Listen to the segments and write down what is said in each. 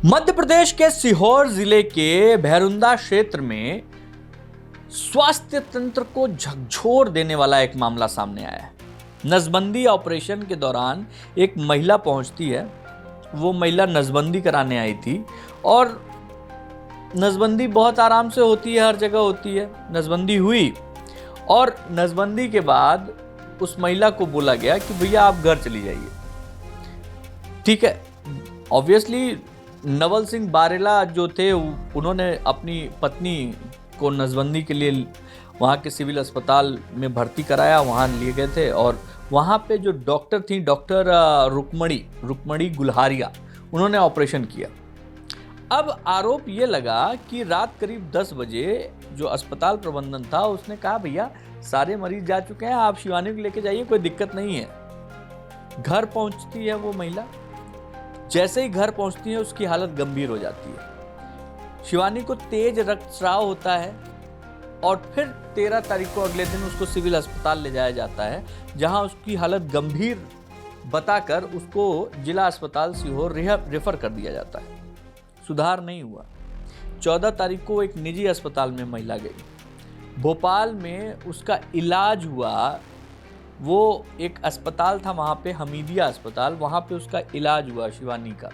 मध्य प्रदेश के सीहोर जिले के भैरुंदा क्षेत्र में स्वास्थ्य तंत्र को झकझोर देने वाला एक मामला सामने आया है। नसबंदी ऑपरेशन के दौरान एक महिला पहुंचती है। वो महिला नसबंदी कराने आई थी और नसबंदी बहुत आराम से होती है, हर जगह होती है। नसबंदी हुई और नसबंदी के बाद उस महिला को बोला गया कि भैया आप घर चली जाइए। ठीक है, ऑब्वियसली नवल सिंह बारेला जो थे उन्होंने अपनी पत्नी को नसबंदी के लिए वहाँ के सिविल अस्पताल में भर्ती कराया, वहाँ लिए गए थे और वहाँ पे जो डॉक्टर थी, डॉक्टर रुक्मणी गुल्हारिया, उन्होंने ऑपरेशन किया। अब आरोप ये लगा कि रात करीब 10 बजे जो अस्पताल प्रबंधन था उसने कहा भैया सारे मरीज जा चुके हैं, आप शिवानी को लेके जाइए, कोई दिक्कत नहीं है। घर पहुंचती है वो महिला, जैसे ही घर पहुंचती है उसकी हालत गंभीर हो जाती है। शिवानी को तेज रक्तस्राव होता है और फिर 13 तारीख को अगले दिन उसको सिविल अस्पताल ले जाया जाता है, जहां उसकी हालत गंभीर बताकर उसको जिला अस्पताल सीहोर रेफर कर दिया जाता है। सुधार नहीं हुआ। 14 तारीख को एक निजी अस्पताल में महिला गई। भोपाल में उसका इलाज हुआ। वो एक अस्पताल था वहाँ पे, हमीदिया अस्पताल, वहाँ पे उसका इलाज हुआ शिवानी का।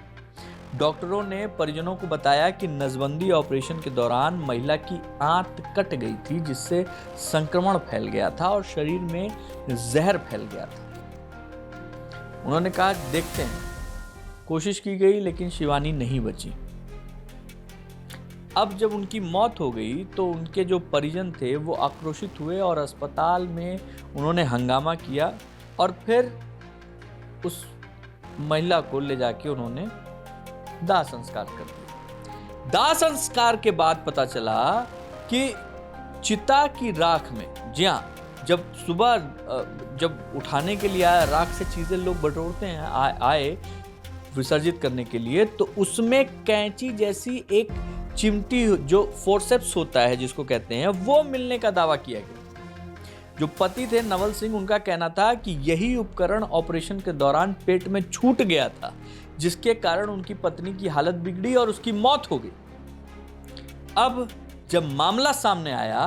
डॉक्टरों ने परिजनों को बताया कि नसबंदी ऑपरेशन के दौरान महिला की आंत कट गई थी, जिससे संक्रमण फैल गया था और शरीर में जहर फैल गया था। उन्होंने कहा देखते हैं, कोशिश की गई लेकिन शिवानी नहीं बची। अब जब उनकी मौत हो गई तो उनके जो परिजन थे वो आक्रोशित हुए और अस्पताल में उन्होंने हंगामा किया और फिर उस महिला को ले जाके उन्होंने दाह संस्कार कर दिया। दाह संस्कार के बाद पता चला कि चिता की राख में, जी हाँ, जब सुबह जब उठाने के लिए आया, राख से चीजें लोग बटोरते हैं, आए विसर्जित करने के लिए, तो उसमें कैंची जैसी एक चिमटी, जो फोर्सेप्स होता है जिसको कहते हैं, वो मिलने का दावा किया गया। जो पति थे नवल सिंह, उनका कहना था कि यही उपकरण ऑपरेशन के दौरान पेट में छूट गया था, जिसके कारण उनकी पत्नी की हालत बिगड़ी और उसकी मौत हो गई। अब जब मामला सामने आया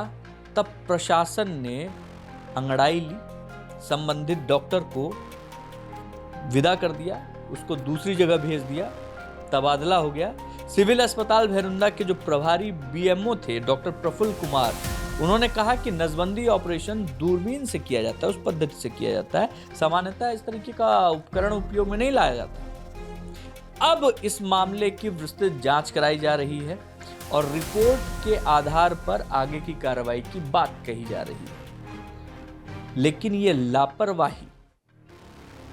तब प्रशासन ने अंगड़ाई ली, संबंधित डॉक्टर को विदा कर दिया, उसको दूसरी जगह भेज दिया, तबादला हो गया। सिविल अस्पताल भैरुंदा के जो प्रभारी बीएमओ थे डॉक्टर प्रफुल्ल कुमार, उन्होंने कहा कि नसबंदी ऑपरेशन दूरबीन से किया जाता है, उस पद्धति से किया जाता है, सामान्यतः इस तरीके का उपकरण उपयोग में नहीं लाया जाता। अब इस मामले की विस्तृत जांच कराई जा रही है और रिपोर्ट के आधार पर आगे की कार्रवाई की बात कही जा रही है। लेकिन ये लापरवाही,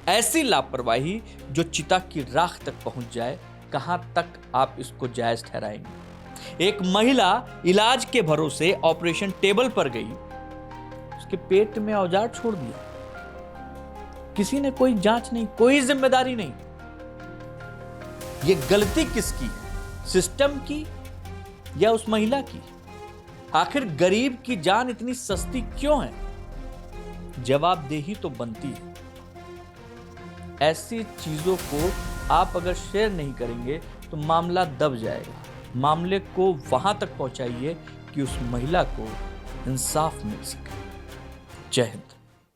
ऐसी लापरवाही जो चिता की राख तक पहुंच जाए, कहां तक आप इसको जायज ठहराएंगे? एक महिला इलाज के भरोसे ऑपरेशन टेबल पर गई, उसके पेट में औजार छोड़ दिया, किसी ने कोई जांच नहीं, कोई जिम्मेदारी नहीं। ये गलती किसकी है? सिस्टम की या उस महिला की? आखिर गरीब की जान इतनी सस्ती क्यों है? जवाबदेही तो बनती है। ऐसी चीजों को आप अगर शेयर नहीं करेंगे तो मामला दब जाएगा। मामले को वहां तक पहुंचाइए कि उस महिला को इंसाफ मिल सके। जय हिंद।